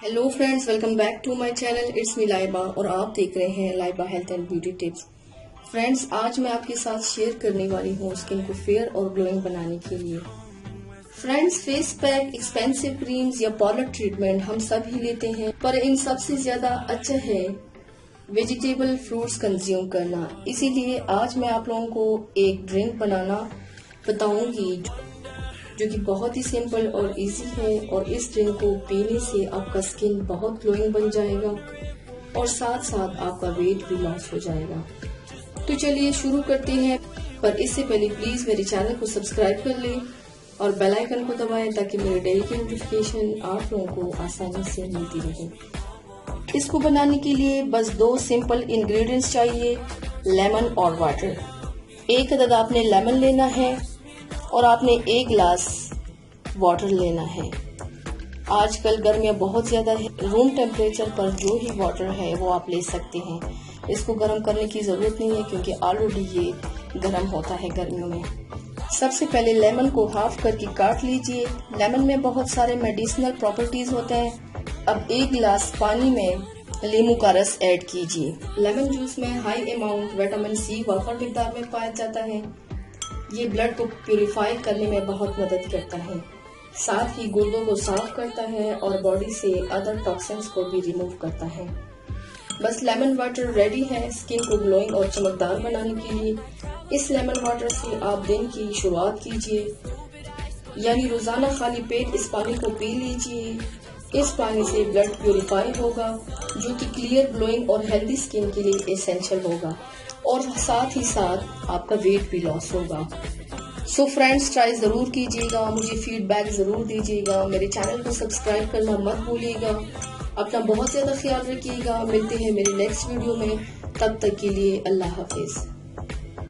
Hello friends, welcome back to my channel. It's me Laiba और आप देख रहे हैं Laiba health and beauty tips. Friends, आज मैं आपके साथ शेयर करने वाली हूँ स्किन को फेयर और ग्लोइंग बनाने के लिए। Friends, face pack, expensive creams या पार्लर ट्रीटमेंट हम सब ही लेते हैं, पर इन सबसे ज्यादा अच्छा है वेजिटेबल फ्रूट्स कंज्यूम करना। इसीलिए आज मैं आप लोगों को एक ड्रिंक बनाना बताऊंगी जो कि बहुत ही सिंपल और इजी है, और इस ड्रिंक को पीने से आपका स्किन बहुत ग्लोइंग बन जाएगा और साथ साथ आपका वेट भी लॉस हो जाएगा। तो चलिए शुरू करते हैं, पर इससे पहले प्लीज मेरे चैनल को सब्सक्राइब कर लें और बेल आइकन को दबाएं ताकि मेरे डेली की नोटिफिकेशन आप लोगों को आसानी से मिलती रहे। इसको बनाने के लिए बस 2 सिंपल इंग्रेडिएंट्स चाहिए, लेमन और वाटर। 1 अदद आपने लेमन लेना है और आपने 1 गिलास वाटर लेना है। आजकल गर्मियाँ बहुत ज्यादा है, रूम टेम्परेचर पर जो ही वाटर है वो आप ले सकते हैं। इसको गर्म करने की जरूरत नहीं है क्योंकि ऑलरेडी ये गर्म होता है गर्मियों में। सबसे पहले लेमन को हाफ करके काट लीजिए। लेमन में बहुत सारे मेडिसिनल प्रॉपर्टीज होते हैं। अब 1 गिलास पानी में नींबू का रस ऐड कीजिए। लेमन जूस में हाई अमाउंट विटामिन सी भरपूर मिकदार में पाया जाता है। ये ब्लड को प्यूरिफाई करने में बहुत मदद करता है, साथ ही गुर्दों को साफ करता है और बॉडी से अदर टॉक्सिन्स को भी रिमूव करता है। बस लेमन वाटर रेडी है स्किन को ग्लोइंग और चमकदार बनाने के लिए। इस लेमन वाटर से आप दिन की शुरुआत कीजिए, यानी रोजाना खाली पेट इस पानी को पी लीजिए। इस पानी से ब्लड प्यूरिफाई होगा जो कि क्लियर, ग्लोइंग और हेल्दी स्किन के लिए एसेंशियल होगा, और साथ ही साथ आपका वेट भी लॉस होगा। सो फ्रेंड्स, ट्राई जरूर कीजिएगा, मुझे फीडबैक जरूर दीजिएगा। मेरे चैनल को सब्सक्राइब करना मत भूलिएगा। अपना बहुत ज्यादा ख्याल रखिएगा। मिलते हैं मेरे नेक्स्ट वीडियो में, तब तक के लिए अल्लाह हाफिज।